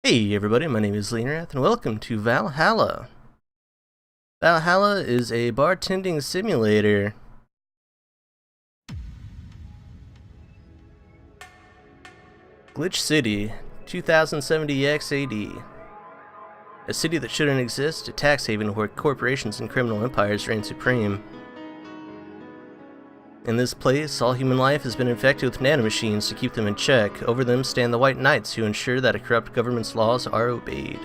Hey everybody, my name is Leonrath and welcome to Valhalla. Valhalla is a bartending simulator. Glitch City, 2070X AD. A city that shouldn't exist, a tax haven where corporations and criminal empires reign supreme. In this place, all human life has been infected with nanomachines to keep them in check. Over them stand the White Knights who ensure that a corrupt government's laws are obeyed.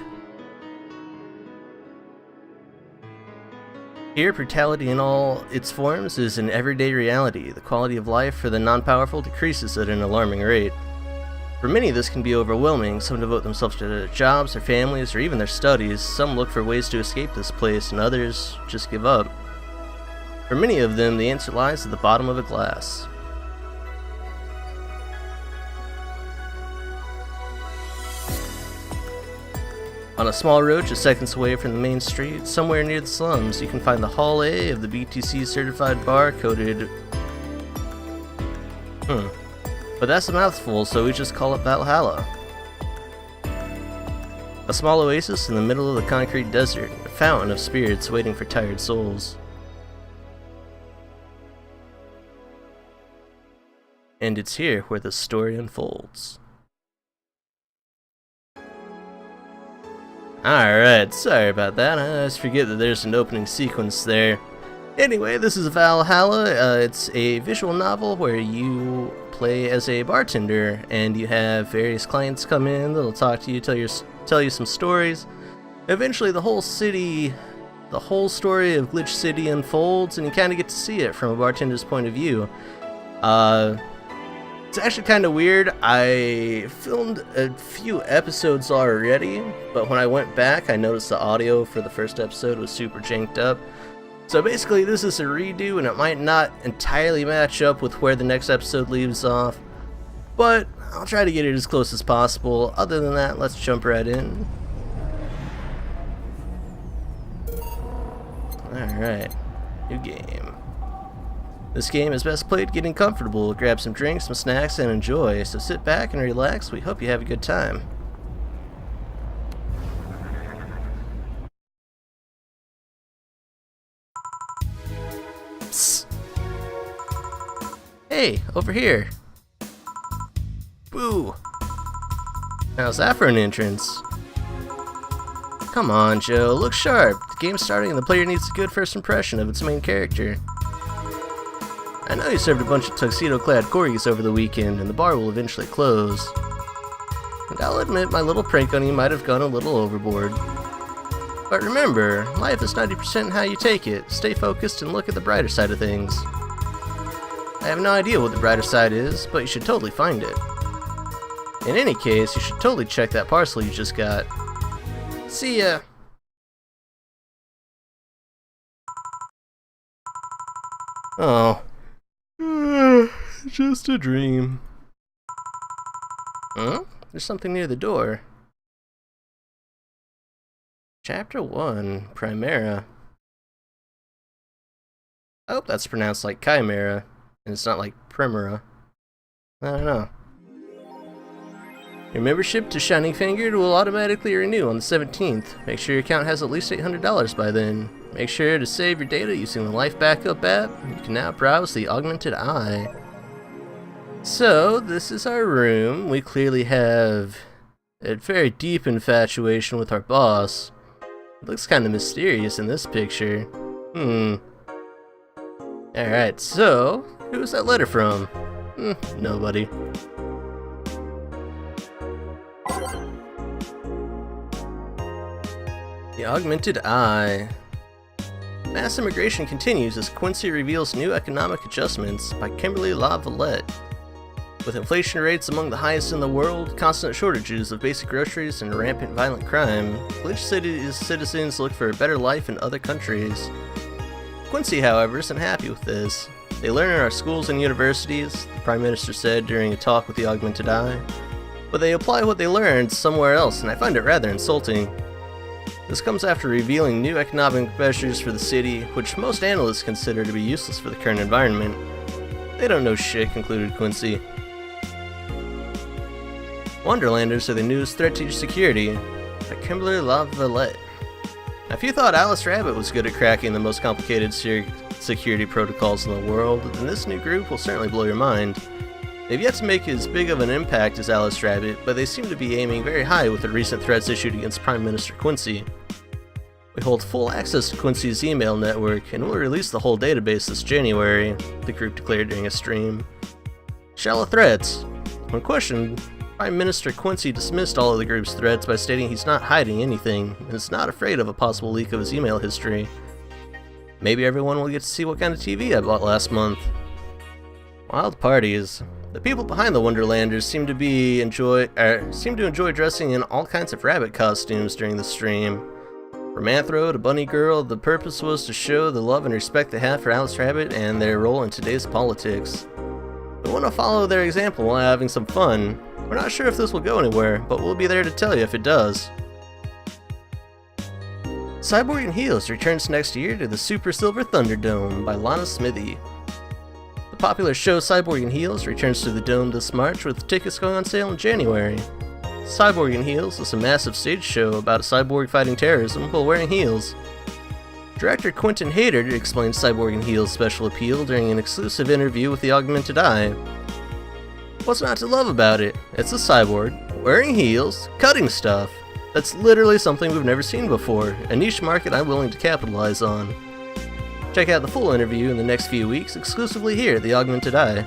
Here, brutality in all its forms is an everyday reality. The quality of life for the non-powerful decreases at an alarming rate. For many, this can be overwhelming. Some devote themselves to their jobs, their families, or even their studies. Some look for ways to escape this place, and others just give up. For many of them, the answer lies at the bottom of a glass. On a small road just seconds away from the main street, somewhere near the slums, you can find the Hall A of the BTC certified bar coded... But that's a mouthful, so we just call it Valhalla. A small oasis in the middle of the concrete desert, a fountain of spirits waiting for tired souls. And it's here where the story unfolds. Alright, sorry about that. I always forget that there's an opening sequence there. Anyway, this is Valhalla. It's a visual novel where you play as a bartender and you have various clients come in that'll talk to you, tell you some stories. Eventually the whole story of Glitch City unfolds and you kind of get to see it from a bartender's point of view. It's actually kind of weird. I filmed a few episodes already, but when I went back, I noticed the audio for the first episode was super janked up. So basically, this is a redo, and it might not entirely match up with where the next episode leaves off, but I'll try to get it as close as possible. Other than that, let's jump right in. Alright, new game. This game is best played getting comfortable. Grab some drinks, some snacks, and enjoy. So sit back and relax. We hope you have a good time. Psst. Hey, over here. Boo. How's that for an entrance? Come on, Joe. Look sharp. The game's starting and the player needs a good first impression of its main character. I know you served a bunch of tuxedo-clad corgis over the weekend, and the bar will eventually close. And I'll admit my little prank on you might have gone a little overboard. But remember, life is 90% how you take it. Stay focused and look at the brighter side of things. I have no idea what the brighter side is, but you should totally find it. In any case, you should totally check that parcel you just got. See ya! Oh. Just a dream. Huh? There's something near the door. Chapter 1, Primera. I hope that's pronounced like Chimera, and it's not like Primera. I don't know. Your membership to Shining Fingered will automatically renew on the 17th. Make sure your account has at least $800 by then. Make sure to save your data using the Life Backup app. You can now browse the Augmented Eye. So, this is our room. We clearly have a very deep infatuation with our boss. It looks kind of mysterious in this picture. Alright, so, who was that letter from? Nobody. The Augmented Eye. Mass immigration continues as Quincy reveals new economic adjustments by Kimberly LaVallette. With inflation rates among the highest in the world, constant shortages of basic groceries, and rampant violent crime, Glitch City's citizens look for a better life in other countries. Quincy, however, isn't happy with this. They learn in our schools and universities, the Prime Minister said during a talk with the Augmented Eye, but they apply what they learned somewhere else, and I find it rather insulting. This comes after revealing new economic measures for the city, which most analysts consider to be useless for the current environment. They don't know shit, concluded Quincy. Wonderlanders are the newest threat to your security, by Kimberly LaVallette. Now, if you thought Alice Rabbit was good at cracking the most complicated security protocols in the world, then this new group will certainly blow your mind. They've yet to make as big of an impact as Alice Rabbit, but they seem to be aiming very high with the recent threats issued against Prime Minister Quincy. We hold full access to Quincy's email network, and we'll release the whole database this January, the group declared during a stream. Shallow threats. When questioned, Prime Minister Quincy dismissed all of the group's threats by stating he's not hiding anything, and is not afraid of a possible leak of his email history. Maybe everyone will get to see what kind of TV I bought last month. Wild parties. The people behind the Wonderlanders seem to enjoy dressing in all kinds of rabbit costumes during the stream. From Anthro to Bunny Girl, the purpose was to show the love and respect they have for Alice Rabbit and their role in today's politics. We want to follow their example while having some fun. We're not sure if this will go anywhere, but we'll be there to tell you if it does. Cyborg in Heels returns next year to the Super Silver Thunderdome by Lana Smithy. The popular show Cyborg in Heels returns to the Dome this March with tickets going on sale in January. Cyborg in Heels is a massive stage show about a cyborg fighting terrorism while wearing heels. Director Quentin Hayter explained Cyborg in Heels' special appeal during an exclusive interview with the Augmented Eye. What's not to love about it? It's a cyborg, wearing heels, cutting stuff. That's literally something we've never seen before, a niche market I'm willing to capitalize on. Check out the full interview in the next few weeks, exclusively here at the Augmented Eye.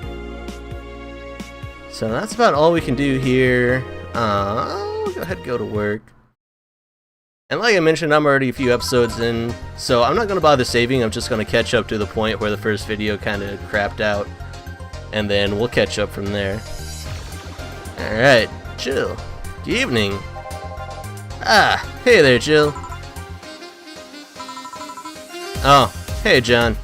So that's about all we can do here. I'll go ahead and go to work. And like I mentioned, I'm already a few episodes in, so I'm not going to bother saving. I'm just going to catch up to the point where the first video kind of crapped out, and then we'll catch up from there. Alright, Jill. Good evening. Ah, hey there, Jill. Oh, hey, John.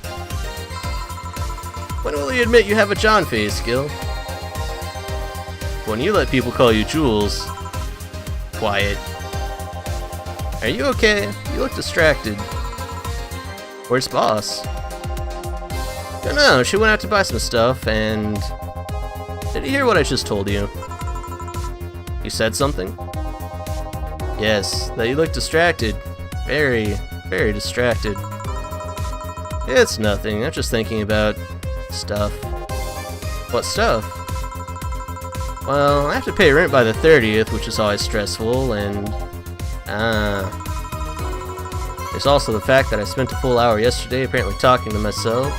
When will you admit you have a John face, Gil? When you let people call you Jules. Quiet. Are you okay? You look distracted. Where's Boss? Don't know, she went out to buy some stuff, and... Did you hear what I just told you? You said something? Yes, that you look distracted. Very, very distracted. It's nothing, I'm just thinking about... stuff. What stuff? Well, I have to pay rent by the 30th, which is always stressful, and... There's also the fact that I spent a full hour yesterday apparently talking to myself.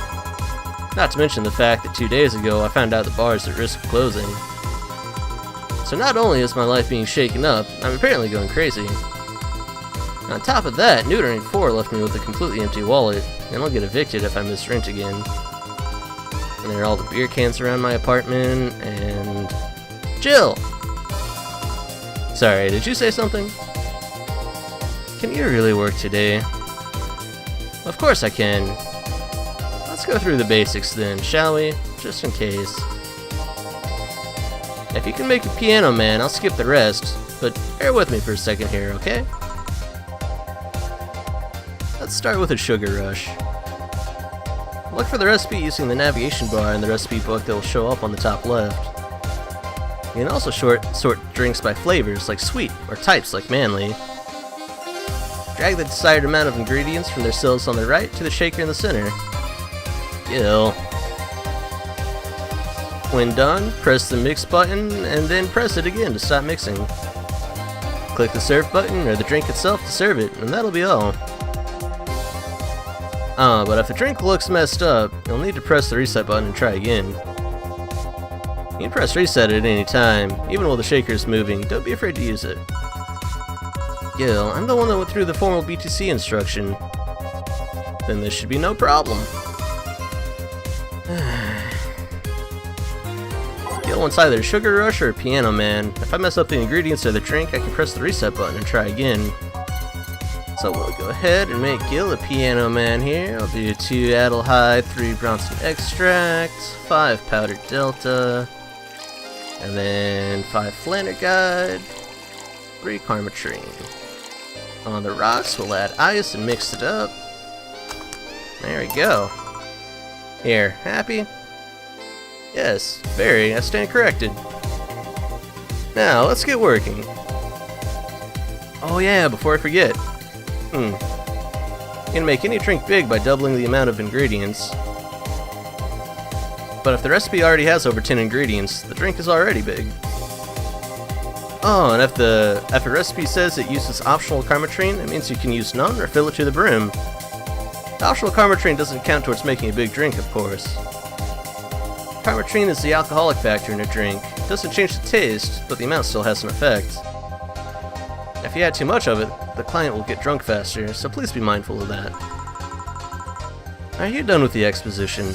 Not to mention the fact that 2 days ago I found out the bar is at risk of closing. So not only is my life being shaken up, I'm apparently going crazy. On top of that, Neutering 4 left me with a completely empty wallet, and I'll get evicted if I miss rent again. And there are all the beer cans around my apartment, and... Jill! Sorry, did you say something? Can you really work today? Of course I can. Let's go through the basics then, shall we? Just in case. If you can make a piano man, I'll skip the rest, but bear with me for a second here, okay? Let's start with a sugar rush. Look for the recipe using the navigation bar in the recipe book that will show up on the top left. You can also sort drinks by flavors like sweet, or types like manly. Drag the desired amount of ingredients from their cells on the right to the shaker in the center. Gil. When done, press the mix button and then press it again to stop mixing. Click the serve button or the drink itself to serve it, and that'll be all. But if the drink looks messed up, you'll need to press the reset button and try again. You can press reset at any time, even while the shaker is moving. Don't be afraid to use it. Gil, I'm the one that went through the formal BTC instruction. Then this should be no problem. Gil wants either a sugar rush or a piano man. If I mess up the ingredients of the drink, I can press the reset button and try again. So we'll go ahead and make Gil a piano man here. I'll do 2 Adelheid, 3 Bronson extract, 5 powdered delta, and then 5 Flannerguide, 3 Karmatrine. On the rocks, we'll add ice and mix it up. There we go. Here, happy? Yes, very. I stand corrected. Now, let's get working. Oh yeah, before I forget. You can make any drink big by doubling the amount of ingredients. But if the recipe already has over 10 ingredients, the drink is already big. Oh, and if a recipe says it uses optional karmatrine, it means you can use none or fill it to the brim. The optional karmatrine doesn't count towards making a big drink, of course. Karmatrine is the alcoholic factor in a drink. It doesn't change the taste, but the amount still has an effect. If you add too much of it, the client will get drunk faster, so please be mindful of that. Are you done with the exposition?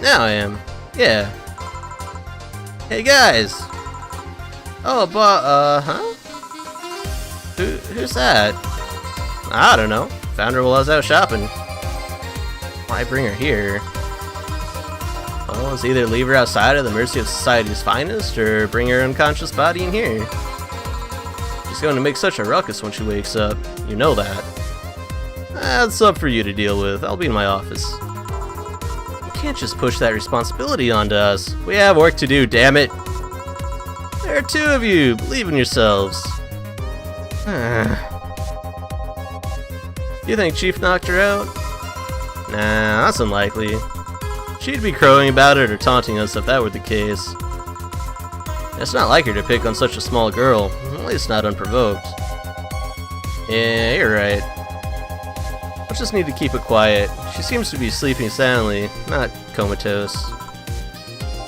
Now I am. Yeah. Hey guys! Oh, but, huh? Who's that? I don't know. Found her while I was out shopping. Why bring her here? Well, let's either leave her outside at the mercy of society's finest, or bring her unconscious body in here. She's going to make such a ruckus when she wakes up. You know that. That's up for you to deal with. I'll be in my office. You can't just push that responsibility onto us. We have work to do, damn it. There are two of you. Believe in yourselves. You think Chief knocked her out? Nah, that's unlikely. She'd be crowing about it or taunting us if that were the case. It's not like her to pick on such a small girl, at least not unprovoked. Yeah, you're right. We'll just need to keep it quiet. She seems to be sleeping soundly, not comatose.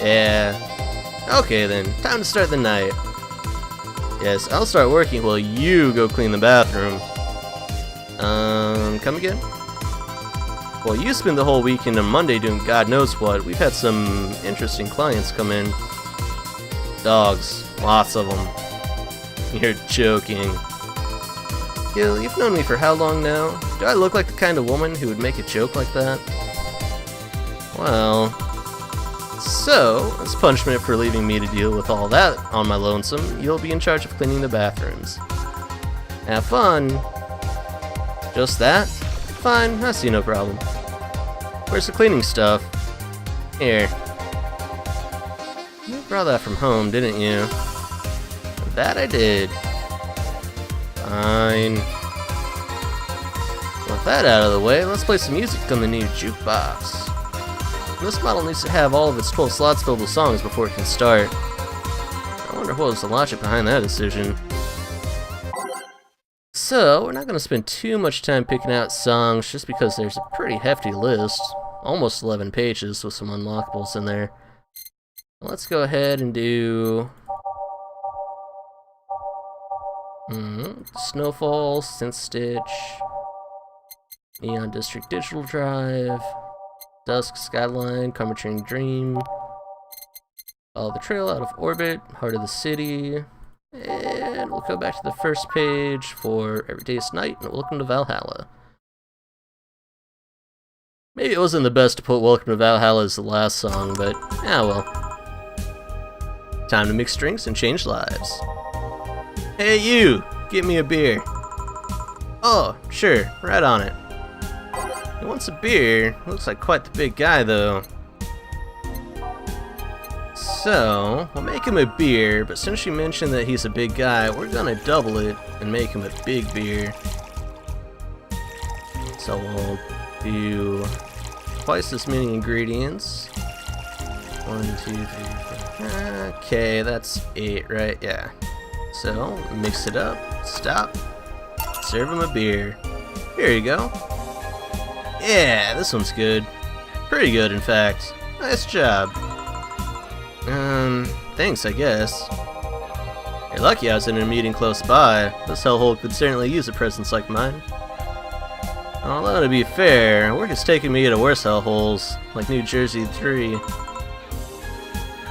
Yeah. Okay then, time to start the night. Yes, I'll start working while you go clean the bathroom. Come again? Well, you spend the whole weekend on Monday doing God knows what. We've had some interesting clients come in. Dogs. Lots of them. You're joking. Gil, you've known me for how long now? Do I look like the kind of woman who would make a joke like that? Well... So, as punishment for leaving me to deal with all that on my lonesome, you'll be in charge of cleaning the bathrooms. Have fun! Just that? Fine, I see no problem. Where's the cleaning stuff? Here. You brought that from home, didn't you? That I did. Fine. With that out of the way, let's play some music on the new jukebox. This model needs to have all of its 12 slots filled with songs before it can start. I wonder what was the logic behind that decision. So, we're not going to spend too much time picking out songs just because there's a pretty hefty list. Almost 11 pages with some unlockables in there. Let's go ahead and do... Snowfall, Synth Stitch, Neon District Digital Drive, Dusk Skyline, Karmatrine Dream, Follow the Trail Out of Orbit, Heart of the City, and we'll go back to the first page for Every Day is Night and Welcome to Valhalla. Maybe it wasn't the best to put Welcome to Valhalla as the last song, but well. Time to mix drinks and change lives. Hey you! Get me a beer. Oh, sure, right on it. He wants a beer. Looks like quite the big guy, though. So, we'll make him a beer, but since you mentioned that he's a big guy, we're gonna double it and make him a big beer. So we'll do twice as many ingredients. 1, 2, 3, 4. Okay, that's 8, right? Yeah. So, mix it up, stop, serve him a beer. Here you go. Yeah, this one's good. Pretty good, in fact. Nice job. Thanks, I guess. You're lucky I was in a meeting close by. This hellhole could certainly use a presence like mine. Although, to be fair, work is taking me to worse hellholes, like New Jersey 3.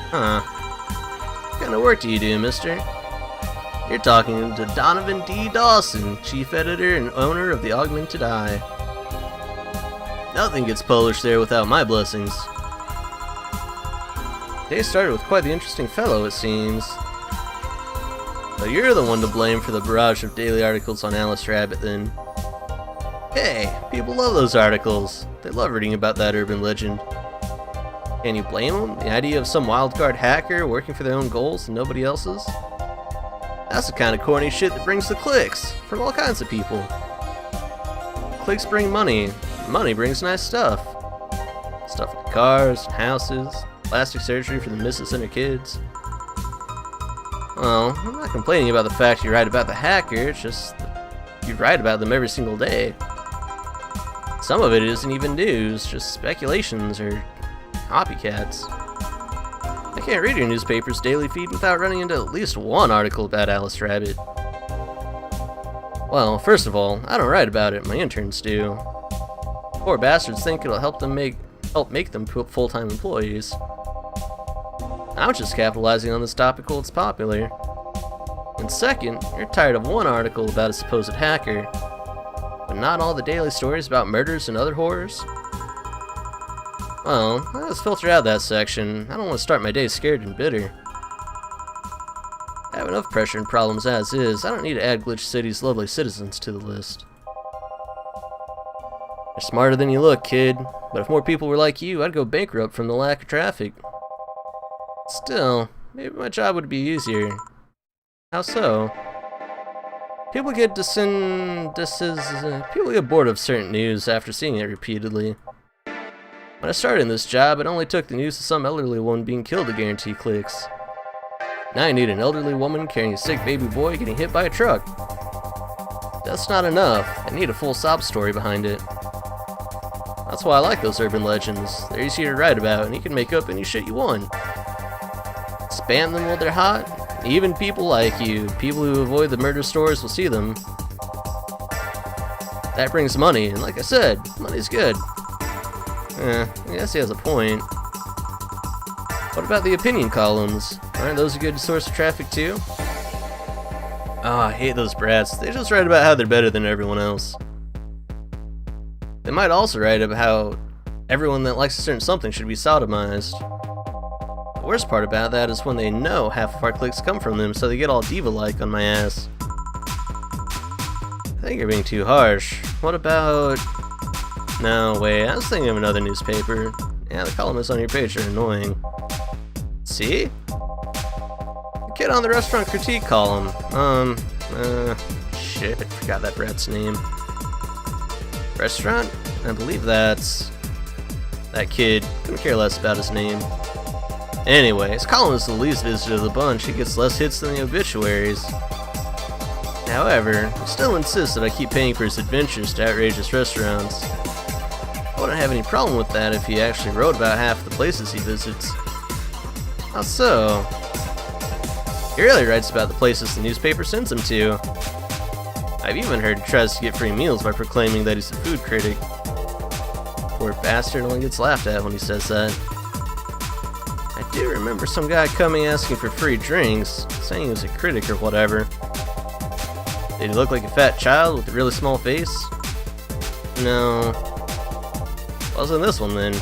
Huh. What kind of work do you do, mister? You're talking to Donovan D. Dawson, chief editor and owner of the Augmented Eye. Nothing gets published there without my blessings. Day started with quite the interesting fellow, it seems. But you're the one to blame for the barrage of daily articles on Alice Rabbit, then. Hey, people love those articles. They love reading about that urban legend. Can you blame them? The idea of some wildcard hacker working for their own goals and nobody else's? That's the kind of corny shit that brings the clicks from all kinds of people. Clicks bring money. Money brings nice stuff. Stuff like cars, houses, plastic surgery for the missus and her kids. Well, I'm not complaining about the fact you write about the hacker, it's just that you write about them every single day. Some of it isn't even news, just speculations or copycats. I can't read your newspaper's daily feed without running into at least one article about Alice Rabbit. Well, first of all, I don't write about it, my interns do. Poor bastards think it'll help make them full-time employees. I'm just capitalizing on this topic while it's popular. And second, you're tired of one article about a supposed hacker, but not all the daily stories about murders and other horrors? Well, let's filter out that section. I don't want to start my day scared and bitter. I have enough pressure and problems as is. I don't need to add Glitch City's lovely citizens to the list. You're smarter than you look, kid. But if more people were like you, I'd go bankrupt from the lack of traffic. Still, maybe my job would be easier. How so? People get bored of certain news after seeing it repeatedly. When I started in this job, it only took the news of some elderly woman being killed to guarantee clicks. Now I need an elderly woman carrying a sick baby boy getting hit by a truck. That's not enough. I need a full sob story behind it. That's why I like those urban legends. They're easy to write about, and you can make up any shit you want. Spam them while they're hot. Even people like you, people who avoid the murder stories will see them. That brings money, and like I said, money's good. I guess he has a point. What about the opinion columns? Aren't those a good source of traffic too? Oh, I hate those brats. They just write about how they're better than everyone else. They might also write about how everyone that likes a certain something should be sodomized. The worst part about that is when they know half of our clicks come from them, so they get all diva-like on my ass. I think you're being too harsh. What about... No, wait, I was thinking of another newspaper. Yeah, the columnists on your page are annoying. See? The kid on the restaurant critique column. Shit, I forgot that brat's name. Restaurant? I believe that's... that kid. Couldn't care less about his name. Anyway, his column is the least visited of the bunch. He gets less hits than the obituaries. However, he still insists that I keep paying for his adventures to outrageous restaurants. I wouldn't have any problem with that if he actually wrote about half the places he visits. How so? He really writes about the places the newspaper sends him to. I've even heard he tries to get free meals by proclaiming that he's a food critic. Poor bastard only gets laughed at when he says that. I do remember some guy coming asking for free drinks, saying he was a critic or whatever. Did he look like a fat child with a really small face? No. Wasn't this one then.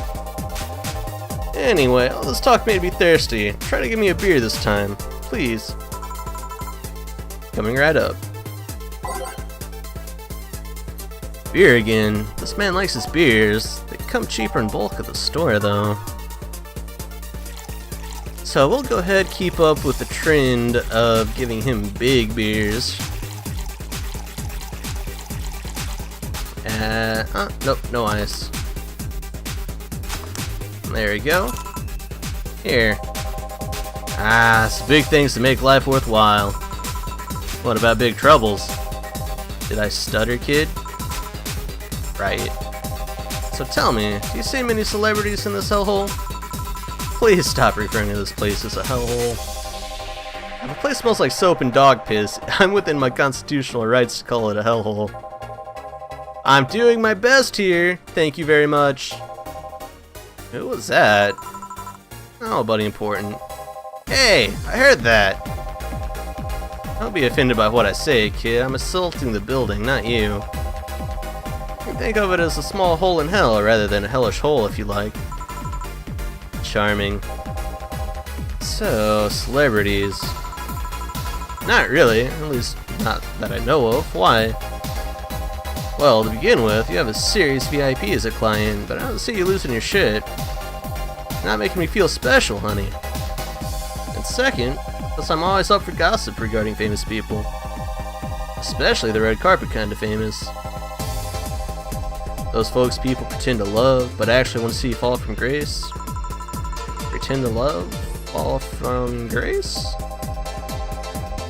Anyway, all this talk made me thirsty. Try to give me a beer this time, please. Coming right up. Beer again. This man likes his beers. They come cheaper in bulk at the store though. So we'll go ahead and keep up with the trend of giving him big beers. Nope, no ice. There we go. Here. Some big things to make life worthwhile. What about big troubles? Did I stutter, kid? Right. So tell me, do you see many celebrities in this hellhole? Please stop referring to this place as a hellhole. If a place smells like soap and dog piss, I'm within my constitutional rights to call it a hellhole. I'm doing my best here, thank you very much. Who was that? Oh, buddy important. Hey, I heard that. Don't be offended by what I say, kid. I'm assaulting the building, not you. You can think of it as a small hole in hell rather than a hellish hole if you like. Charming. So, celebrities. Not really, at least not that I know of. Why? Well, to begin with, you have a serious VIP as a client, but I don't see you losing your shit. Not making me feel special, honey. And second, because I'm always up for gossip regarding famous people. Especially the red carpet kind of famous. Those folks people pretend to love, but actually want to see fall from grace. Pretend to love, fall from grace?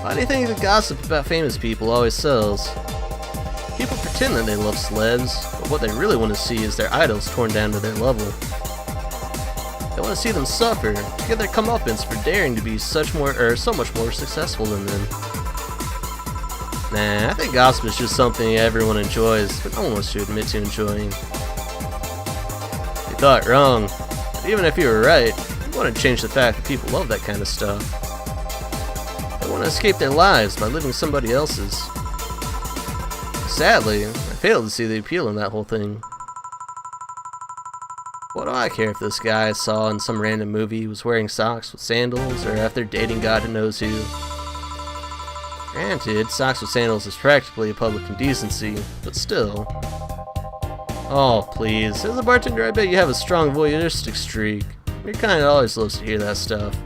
Why do you think the gossip about famous people always sells? People pretend that they love celebs, but what they really want to see is their idols torn down to their level. They want to see them suffer, to get their comeuppance for daring to be so much more successful than them. Nah, I think gossip is just something everyone enjoys, but no one wants to admit to enjoying. You thought wrong. But even if you were right, you want to change the fact that people love that kind of stuff. They want to escape their lives by living somebody else's. Sadly, I fail to see the appeal in that whole thing. What do I care if this guy I saw in some random movie was wearing socks with sandals, or if they're dating God who knows who? Granted, socks with sandals is practically a public indecency, but still. Oh, please. As a bartender, I bet you have a strong voyeuristic streak. Your kind always loves to hear that stuff.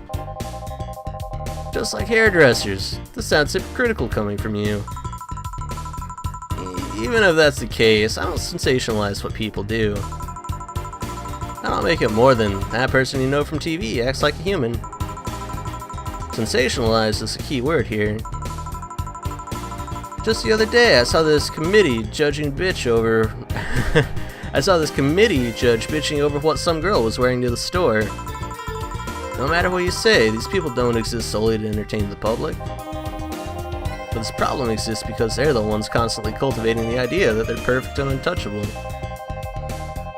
Just like hairdressers. This sounds hypocritical coming from you. Even if that's the case, I don't sensationalize what people do. I don't make it more than that person you know from TV acts like a human. Sensationalize is a key word here. Just the other day, I saw this committee judging bitching over what some girl was wearing to the store. No matter what you say, these people don't exist solely to entertain the public. But this problem exists because they're the ones constantly cultivating the idea that they're perfect and untouchable.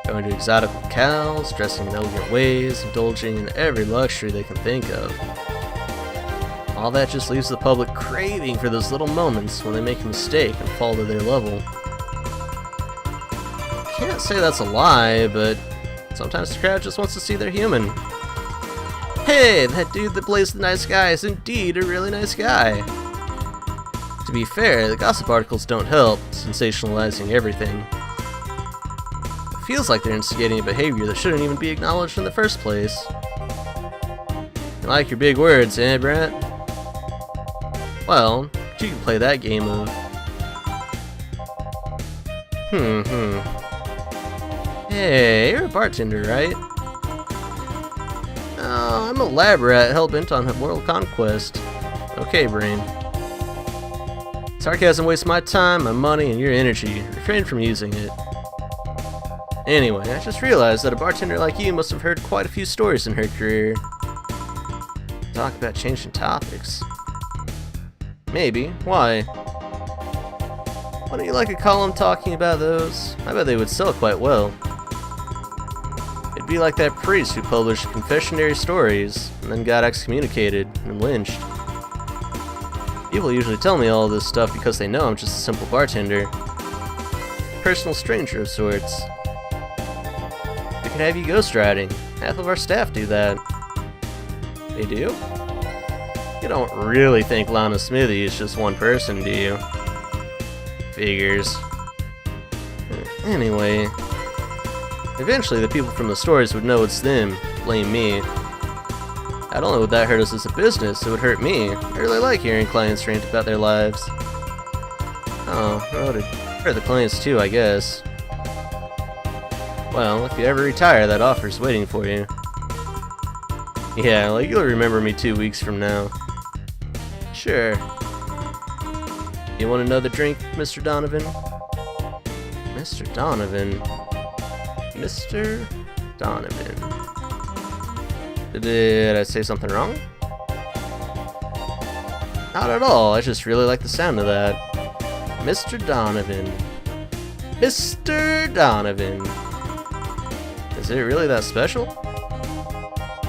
Going to exotic locales, dressing in elegant ways, indulging in every luxury they can think of. All that just leaves the public craving for those little moments when they make a mistake and fall to their level. Can't say that's a lie, but sometimes the crowd just wants to see they're human. Hey, that dude that plays the nice guy is indeed a really nice guy. To be fair, the gossip articles don't help, sensationalizing everything. It feels like they're instigating a behavior that shouldn't even be acknowledged in the first place. You like your big words, eh, Brent? Well, you can play that game of... Hey, you're a bartender, right? Oh, I'm a lab rat hell-bent on world conquest. Okay, brain. Sarcasm wastes my time, my money, and your energy. Refrain from using it. Anyway, I just realized that a bartender like you must have heard quite a few stories in her career. Talk about changing topics. Maybe. Why? Why don't you like a column talking about those? I bet they would sell quite well. It'd be like that priest who published confessionary stories and then got excommunicated and lynched. People usually tell me all this stuff because they know I'm just a simple bartender. Personal stranger of sorts. We could have you ghostwriting. Half of our staff do that. They do? You don't really think Lana Smithy is just one person, do you? Figures. Anyway, eventually the people from the stories would know it's them, blame me. I don't know would that hurt us as a business, it would hurt me. I really like hearing clients rant about their lives. Oh, it would hurt the clients too, I guess. Well, if you ever retire, that offer's waiting for you. Yeah, like you'll remember me 2 weeks from now. Sure. You want another drink, Mr. Donovan? Mr. Donovan? Mr. Donovan. Did I say something wrong? Not at all, I just really like the sound of that. Mr. Donovan. Mr. Donovan. Is it really that special?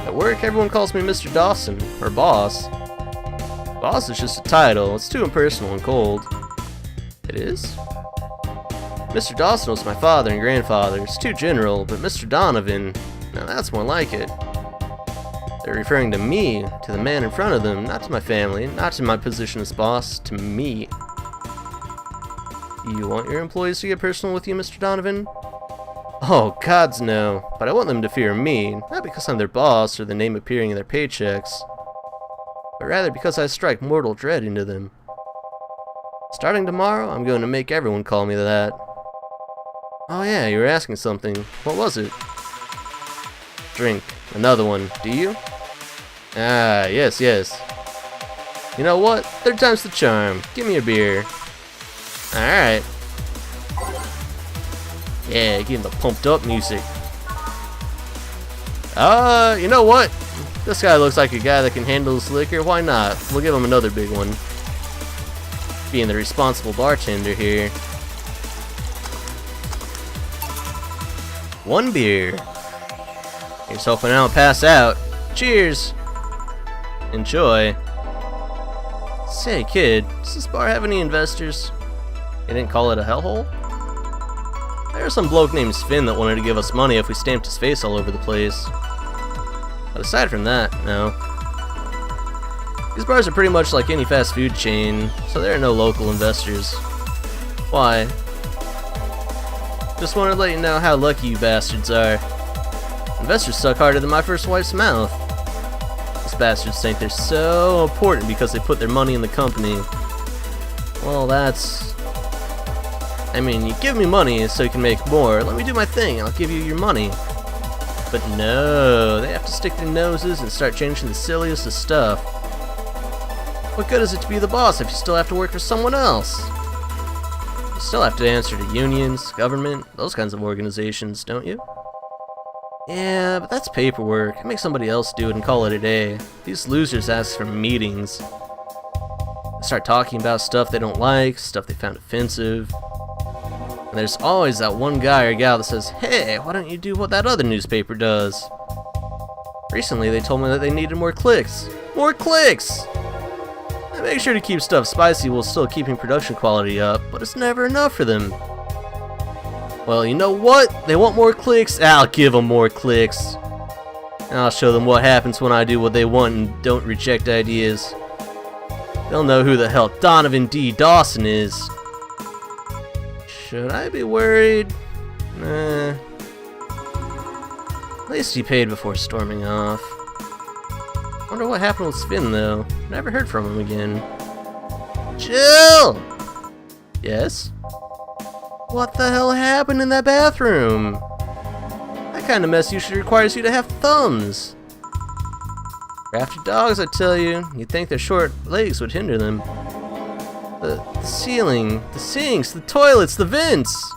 At work, everyone calls me Mr. Dawson, or Boss. Boss is just a title, it's too impersonal and cold. It is? Mr. Dawson was my father and grandfather, it's too general, but Mr. Donovan, now that's more like it. They're referring to me, to the man in front of them, not to my family, not to my position as boss, to me. You want your employees to get personal with you, Mr. Donovan? Oh, gods no. But I want them to fear me, not because I'm their boss or the name appearing in their paychecks, but rather because I strike mortal dread into them. Starting tomorrow, I'm going to make everyone call me that. Oh yeah, you were asking something. What was it? Drink. Another one. Do you? Ah, yes. You know what? Third time's the charm. Give me a beer. Alright. Yeah, give him the pumped up music. You know what? This guy looks like a guy that can handle his liquor. Why not? We'll give him another big one. Being the responsible bartender here. One beer. Here's hoping I don't pass out. Cheers. Enjoy. Say, kid, does this bar have any investors? You didn't call it a hellhole? There's some bloke named Sven that wanted to give us money if we stamped his face all over the place. But aside from that, no. These bars are pretty much like any fast food chain, so there are no local investors. Why? Just wanted to let you know how lucky you bastards are. Investors suck harder than my first wife's mouth. These bastards think they're so important because they put their money in the company. Well, that's... I mean, you give me money so you can make more. Let me do my thing, I'll give you your money. But no, they have to stick their noses and start changing the silliest of stuff. What good is it to be the boss if you still have to work for someone else? You still have to answer to unions, government, those kinds of organizations, don't you? Yeah, but that's paperwork. Make somebody else do it and call it a day. These losers ask for meetings. They start talking about stuff they don't like, stuff they found offensive. And there's always that one guy or gal that says, hey, why don't you do what that other newspaper does? Recently they told me that they needed more clicks. More clicks! They make sure to keep stuff spicy while still keeping production quality up, but it's never enough for them. Well, you know what? They want more clicks? I'll give them more clicks. And I'll show them what happens when I do what they want and don't reject ideas. They'll know who the hell Donovan D. Dawson is. Should I be worried? Nah. At least he paid before storming off. Wonder what happened with Sven though. Never heard from him again. Jill! Yes? What the hell happened in that bathroom? That kind of mess usually requires you to have thumbs. Crafty dogs, I tell you. You'd think their short legs would hinder them. The ceiling, the sinks, the toilets, the vents.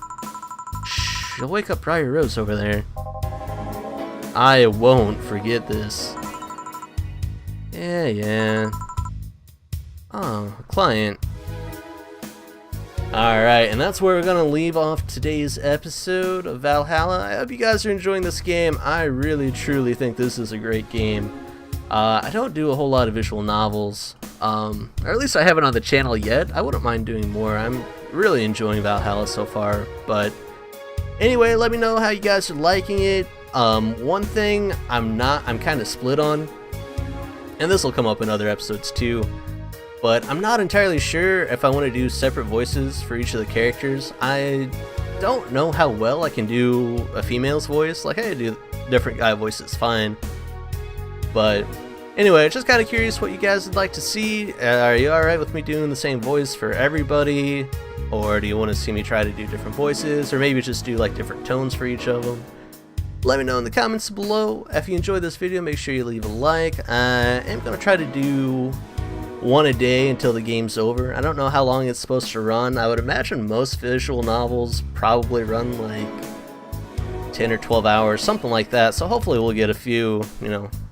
Shh, you'll wake up Briar Rose over there. I won't forget this. Yeah. Oh, a client. Alright, and that's where we're gonna leave off today's episode of Valhalla. I hope you guys are enjoying this game. I really, truly think this is a great game. I don't do a whole lot of visual novels, or at least I haven't on the channel yet. I wouldn't mind doing more. I'm really enjoying Valhalla so far, but anyway, let me know how you guys are liking it. One thing I'm kind of split on, and this will come up in other episodes too, but I'm not entirely sure if I want to do separate voices for each of the characters. I don't know how well I can do a female's voice. Like, I can do different guy voices fine. But anyway, just kind of curious what you guys would like to see. Are you alright with me doing the same voice for everybody? Or do you want to see me try to do different voices? Or maybe just do like different tones for each of them? Let me know in the comments below. If you enjoyed this video, make sure you leave a like. I am going to try to do one a day until the game's over. I don't know how long it's supposed to run. I would imagine most visual novels probably run like 10 or 12 hours, something like that. So hopefully we'll get a few,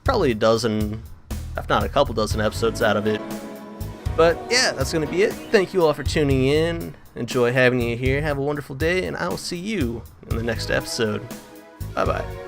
probably a dozen, if not a couple dozen episodes out of it. But yeah, that's going to be it. Thank you all for tuning in. Enjoy having you here. Have a wonderful day, and I will see you in the next episode. Bye-bye.